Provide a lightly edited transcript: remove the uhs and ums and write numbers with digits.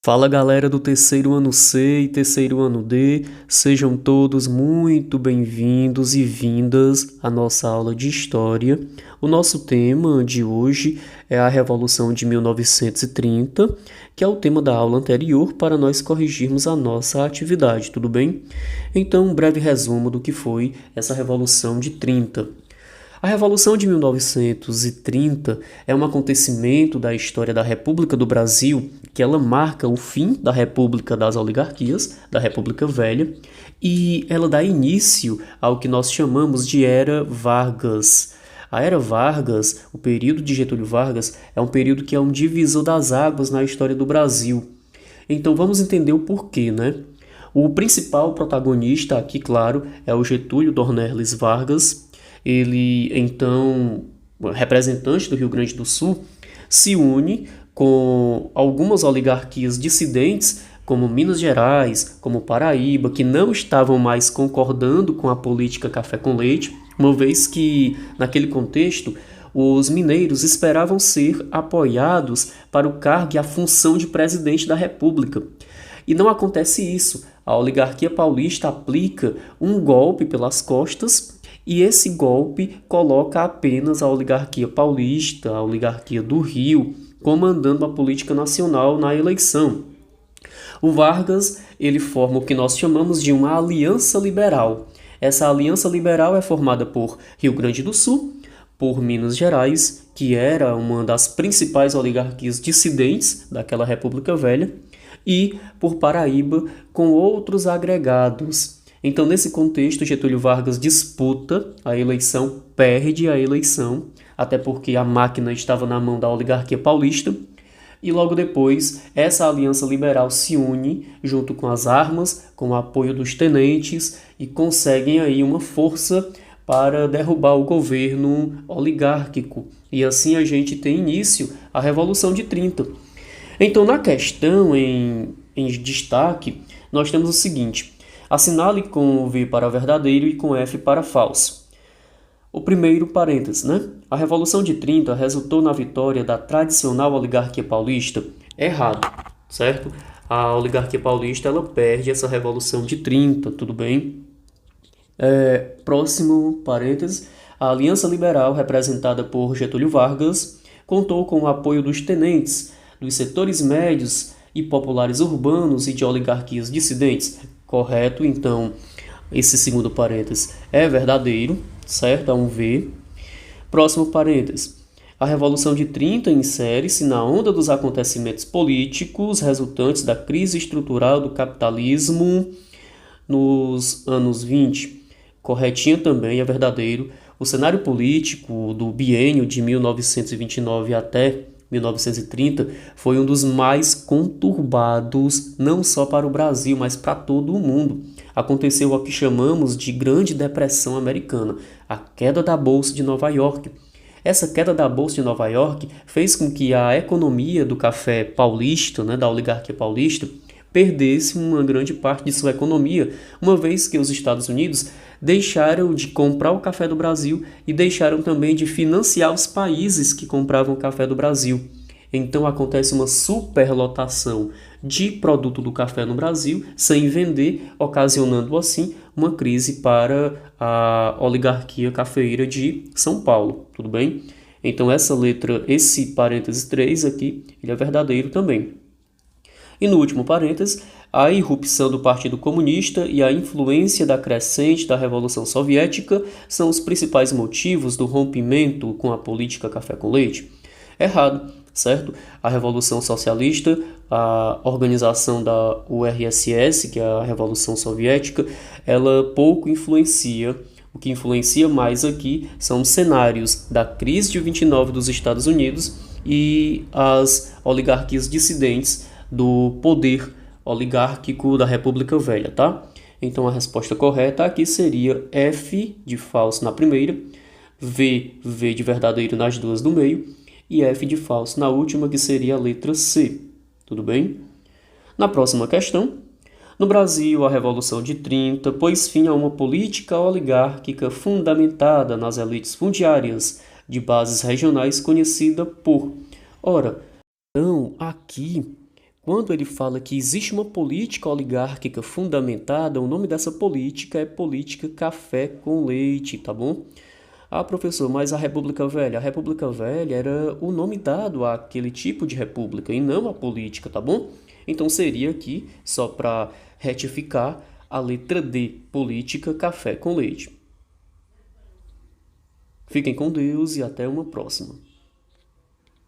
Fala galera do terceiro ano C e terceiro ano D, sejam todos muito bem-vindos e vindas à nossa aula de História. O nosso tema de hoje é a Revolução de 1930, que é o tema da aula anterior para nós corrigirmos a nossa atividade, tudo bem? Então, um breve resumo do que foi essa Revolução de 30. A Revolução de 1930 é um acontecimento da história da República do Brasil que ela marca o fim da República das Oligarquias, da República Velha, e ela dá início ao que nós chamamos de Era Vargas. A Era Vargas, o período de Getúlio Vargas, é um período que é um divisor das águas na história do Brasil. Então vamos entender o porquê, né? O principal protagonista aqui, claro, é o Getúlio Dornelles Vargas. Ele, então, representante do Rio Grande do Sul, se une com algumas oligarquias dissidentes, como Minas Gerais, como Paraíba, que não estavam mais concordando com a política café com leite, uma vez que, naquele contexto, os mineiros esperavam ser apoiados para o cargo e a função de presidente da República. E não acontece isso. A oligarquia paulista aplica um golpe pelas costas e esse golpe coloca apenas a oligarquia paulista, a oligarquia do Rio, comandando a política nacional na eleição. O Vargas, ele forma o que nós chamamos de uma aliança liberal. Essa aliança liberal é formada por Rio Grande do Sul, por Minas Gerais, que era uma das principais oligarquias dissidentes daquela República Velha, e por Paraíba, com outros agregados. Então, nesse contexto, Getúlio Vargas disputa a eleição, perde a eleição, até porque a máquina estava na mão da oligarquia paulista, e logo depois essa aliança liberal se une junto com as armas, com o apoio dos tenentes, e conseguem aí uma força para derrubar o governo oligárquico. E assim a gente tem início a Revolução de 30. Então, na questão em destaque, nós temos o seguinte: assinale com V para verdadeiro e com F para falso. O primeiro parênteses, né? A Revolução de 30 resultou na vitória da tradicional oligarquia paulista? Errado, certo? A oligarquia paulista, ela perde essa Revolução de 30, tudo bem? Próximo parênteses. A Aliança Liberal, representada por Getúlio Vargas, contou com o apoio dos tenentes, dos setores médios e populares urbanos e de oligarquias dissidentes. Correto, então, esse segundo parênteses é verdadeiro, certo? É um V. Próximo parênteses. A Revolução de 30 insere-se na onda dos acontecimentos políticos resultantes da crise estrutural do capitalismo nos anos 20. Corretinha também, é verdadeiro. O cenário político do biênio de 1929 até 1930 foi um dos mais conturbados, não só para o Brasil, mas para todo o mundo. Aconteceu o que chamamos de Grande Depressão Americana, a queda da Bolsa de Nova York. Essa queda da Bolsa de Nova York fez com que a economia do café paulista, né, da oligarquia paulista, perdesse uma grande parte de sua economia, uma vez que os Estados Unidos deixaram de comprar o café do Brasil e deixaram também de financiar os países que compravam o café do Brasil. Então acontece uma superlotação de produto do café no Brasil sem vender, ocasionando assim uma crise para a oligarquia cafeeira de São Paulo, tudo bem? Então essa letra, esse parênteses 3 aqui, ele é verdadeiro também. E no último parênteses, a irrupção do Partido Comunista e a influência da crescente da Revolução Soviética são os principais motivos do rompimento com a política café com leite? Errado, certo? A Revolução Socialista, a organização da URSS, que é a Revolução Soviética, ela pouco influencia. O que influencia mais aqui são os cenários da crise de 29 dos Estados Unidos e as oligarquias dissidentes do poder oligárquico da República Velha, tá? Então a resposta correta aqui seria F de falso na primeira, V de verdadeiro nas duas do meio e F de falso na última, que seria a letra C. Tudo bem? Na próxima questão, no Brasil, a Revolução de 30 pôs fim a uma política oligárquica fundamentada nas elites fundiárias de bases regionais conhecida por... Ora, então aqui Quando ele fala que existe uma política oligárquica fundamentada, o nome dessa política é política café com leite, tá bom? Ah, professor, mas a República Velha? A República Velha era o nome dado àquele tipo de república e não a política, tá bom? Então seria aqui, só para retificar, a letra D, política café com leite. Fiquem com Deus e até uma próxima.